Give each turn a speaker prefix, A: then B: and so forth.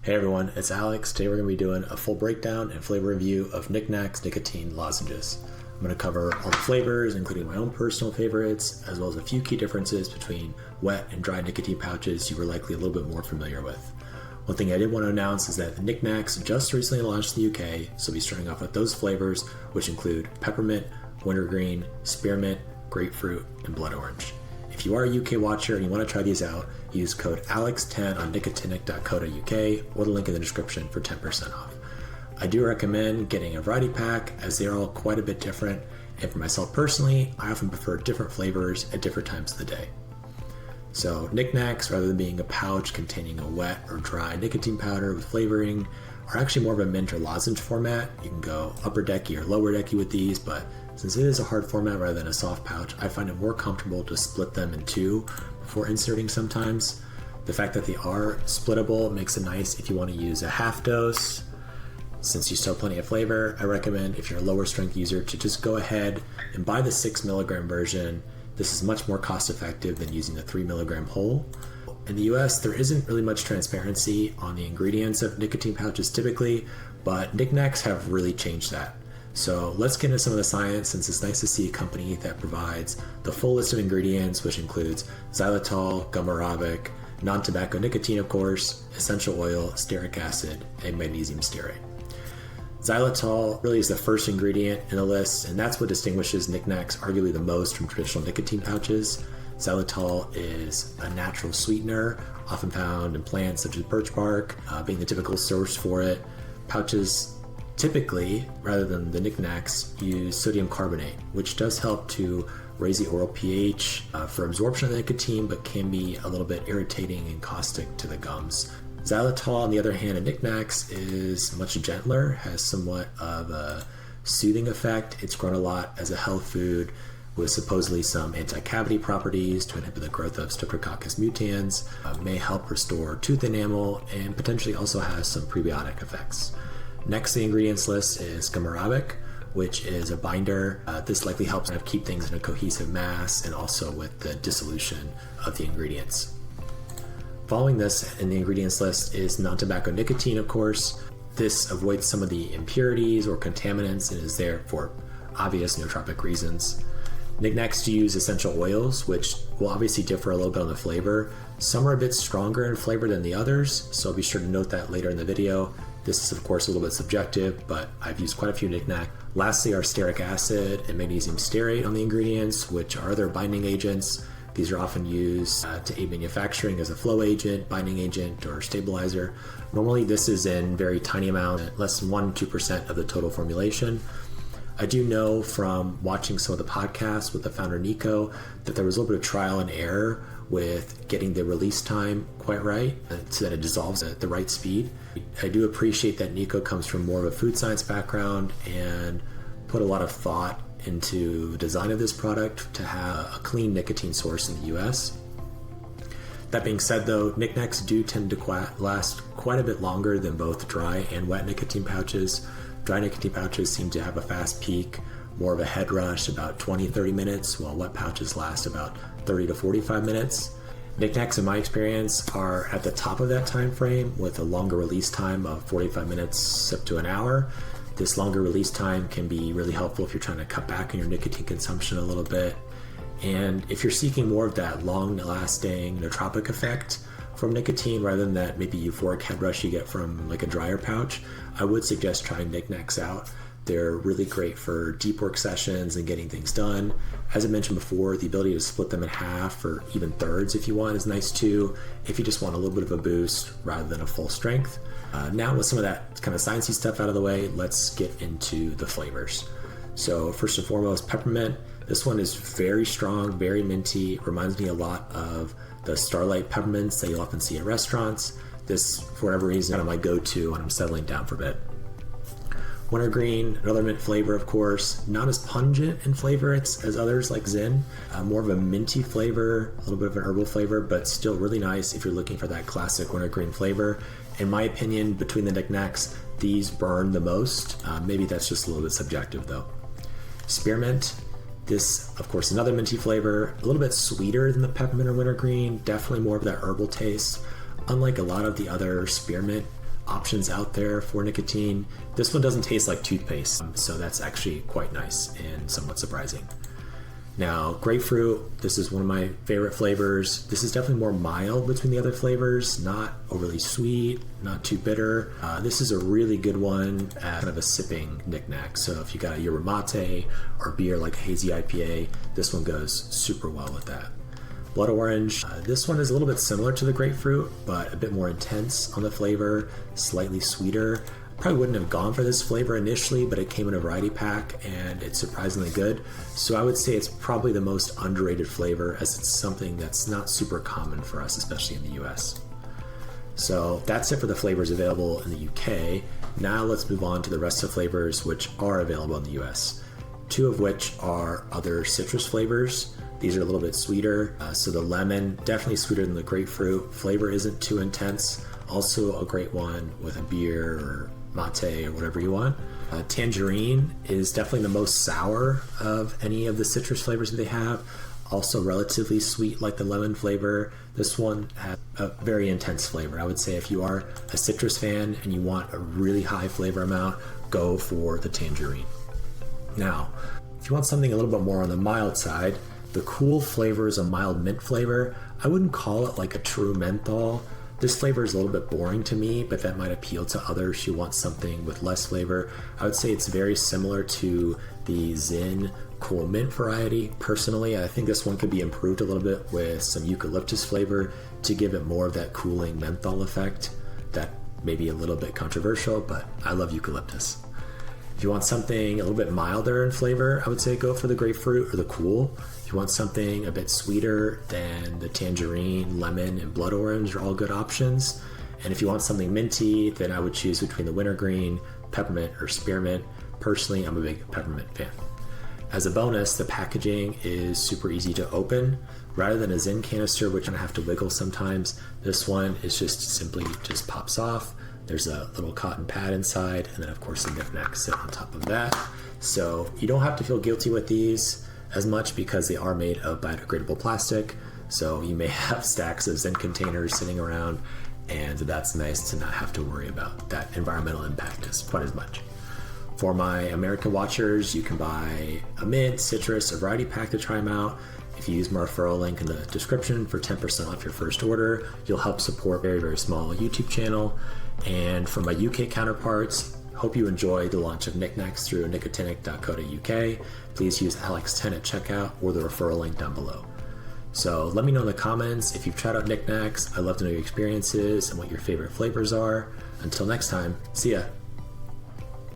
A: Hey everyone, it's Alex. Today we're going to be doing a full breakdown and flavor review of Nic Nacs nicotine lozenges. I'm going to cover all the flavors, including my own personal favorites, as well as a few key differences between wet and dry nicotine pouches you were likely a little bit more familiar with. One thing I did want to announce is that the Nic Nacs just recently launched in the UK, so I'll be starting off with those flavors, which include peppermint, wintergreen, spearmint, grapefruit, and blood orange. If you are a UK watcher and you want to try these out, use code ALEX10 on nicotonic.co.uk or the link in the description for 10% off. I do recommend getting a variety pack as they are all quite a bit different, and for myself personally, I often prefer different flavors at different times of the day. So Nic Nacs, rather than being a pouch containing a wet or dry nicotine powder with flavoring, are actually more of a mint or lozenge format. You can go upper decky or lower decky with these, but since it is a hard format rather than a soft pouch, I find it more comfortable to split them in two before inserting sometimes. The fact that they are splittable makes it nice if you want to use a half dose. Since you still have plenty of flavor, I recommend if you're a lower strength user to just go ahead and buy the 6 milligram version. This is much more cost effective than using the 3 milligram whole. In the US, there isn't really much transparency on the ingredients of nicotine pouches typically, but Nic Nacs have really changed that. So let's get into some of the science, since it's nice to see a company that provides the full list of ingredients, which includes xylitol, gum arabic, non-tobacco nicotine of course, essential oil, stearic acid, and magnesium stearate. Xylitol really is the first ingredient in the list, and that's what distinguishes Nic Nacs arguably the most from traditional nicotine pouches. Xylitol is a natural sweetener, often found in plants such as birch bark, being the typical source for it. Pouches typically, rather than the Nic Nacs, use sodium carbonate, which does help to raise the oral pH for absorption of the nicotine, but can be a little bit irritating and caustic to the gums. Xylitol, on the other hand, in Nic Nacs is much gentler, has somewhat of a soothing effect. It's grown a lot as a health food with supposedly some anti-cavity properties to inhibit the growth of Streptococcus mutans, may help restore tooth enamel, and potentially also has some prebiotic effects. Next on the ingredients list is gum arabic, which is a binder. This likely helps kind of keep things in a cohesive mass and also with the dissolution of the ingredients. Following this in the ingredients list is non-tobacco nicotine, of course. This avoids some of the impurities or contaminants and is there for obvious nootropic reasons. Nic Nacs use essential oils, which will obviously differ a little bit on the flavor. Some are a bit stronger in flavor than the others, so be sure to note that later in the video. This is of course a little bit subjective, but I've used quite a few Nic Nacs. Lastly are stearic acid and magnesium stearate on the ingredients, which are other binding agents. These are often used to aid manufacturing as a flow agent, binding agent, or stabilizer. Normally this is in very tiny amount, less than 1-2% of the total formulation. I do know from watching some of the podcasts with the founder Nico that there was a little bit of trial and error with getting the release time quite right so that it dissolves at the right speed. I do appreciate that Nico comes from more of a food science background and put a lot of thought into the design of this product to have a clean nicotine source in the US. That being said though, Nic Nacs do tend to last quite a bit longer than both dry and wet nicotine pouches. Dry nicotine pouches seem to have a fast peak, more of a head rush, about 20-30 minutes, while wet pouches last about 30 to 45 minutes. Nic Nacs, in my experience, are at the top of that time frame with a longer release time of 45 minutes up to an hour. This longer release time can be really helpful if you're trying to cut back on your nicotine consumption a little bit. And if you're seeking more of that long-lasting nootropic effect from nicotine rather than that maybe euphoric head rush you get from like a drier pouch, I would suggest trying Nic Nacs out. They're really great for deep work sessions and getting things done. As I mentioned before, the ability to split them in half or even thirds if you want is nice too, if you just want a little bit of a boost rather than a full strength. Now with some of that kind of sciencey stuff out of the way, let's get into the flavors. So first and foremost, peppermint. This one is very strong, very minty, reminds me a lot of the Starlight peppermints that you'll often see at restaurants. This, for whatever reason, is kind of my go-to when I'm settling down for a bit. Wintergreen, another mint flavor, of course, not as pungent in flavor as others like Zin. More of a minty flavor, a little bit of an herbal flavor, but still really nice if you're looking for that classic wintergreen flavor. In my opinion, between the Nic Nacs, these burn the most. Maybe that's just a little bit subjective though. Spearmint, this, of course, another minty flavor, a little bit sweeter than the peppermint or wintergreen, definitely more of that herbal taste. Unlike a lot of the other spearmint options out there for nicotine. This one doesn't taste like toothpaste, so that's actually quite nice and somewhat surprising. Now, grapefruit, this is one of my favorite flavors. This is definitely more mild between the other flavors, not overly sweet, not too bitter. This is a really good one as kind of a sipping knick-knack. So if you got a yerba mate or beer like a hazy IPA, this one goes super well with that. Blood orange, this one is a little bit similar to the grapefruit, but a bit more intense on the flavor, slightly sweeter. Probably wouldn't have gone for this flavor initially, but it came in a variety pack and it's surprisingly good. So I would say it's probably the most underrated flavor, as it's something that's not super common for us, especially in the US. So that's it for the flavors available in the UK. Now let's move on to the rest of the flavors which are available in the US. Two of which are other citrus flavors. These are a little bit sweeter. So the lemon, definitely sweeter than the grapefruit. Flavor isn't too intense. Also a great one with a beer or mate or whatever you want. Tangerine is definitely the most sour of any of the citrus flavors that they have. Also relatively sweet like the lemon flavor. This one has a very intense flavor. I would say if you are a citrus fan and you want a really high flavor amount, go for the tangerine. Now, if you want something a little bit more on the mild side, the cool flavor is a mild mint flavor. I wouldn't call it like a true menthol. This flavor is a little bit boring to me, but that might appeal to others who want something with less flavor. I would say it's very similar to the Zyn Cool Mint variety. Personally, I think this one could be improved a little bit with some eucalyptus flavor to give it more of that cooling menthol effect. That may be a little bit controversial, but I love eucalyptus. If you want something a little bit milder in flavor, I would say go for the grapefruit or the cool. If you want something a bit sweeter, then the tangerine, lemon, and blood orange are all good options. And if you want something minty, then I would choose between the wintergreen, peppermint, or spearmint. Personally, I'm a big peppermint fan. As a bonus, the packaging is super easy to open. Rather than a Zyn canister, which I have to wiggle sometimes, this one is simply pops off. There's a little cotton pad inside, and then of course the Nic Nacs sit on top of that. So you don't have to feel guilty with these as much because they are made of biodegradable plastic. So you may have stacks of Zyn containers sitting around, and that's nice to not have to worry about that environmental impact quite as much. For my American watchers, you can buy a mint, citrus, or variety pack to try them out. If you use my referral link in the description for 10% off your first order, you'll help support a very, very small YouTube channel. And for my UK counterparts, hope you enjoy the launch of Nic Nacs through nicotonic.co.uk. Please use Alex10 at checkout or the referral link down below. So let me know in the comments if you've tried out Nic Nacs. I'd love to know your experiences and what your favorite flavors are. Until next time, see ya.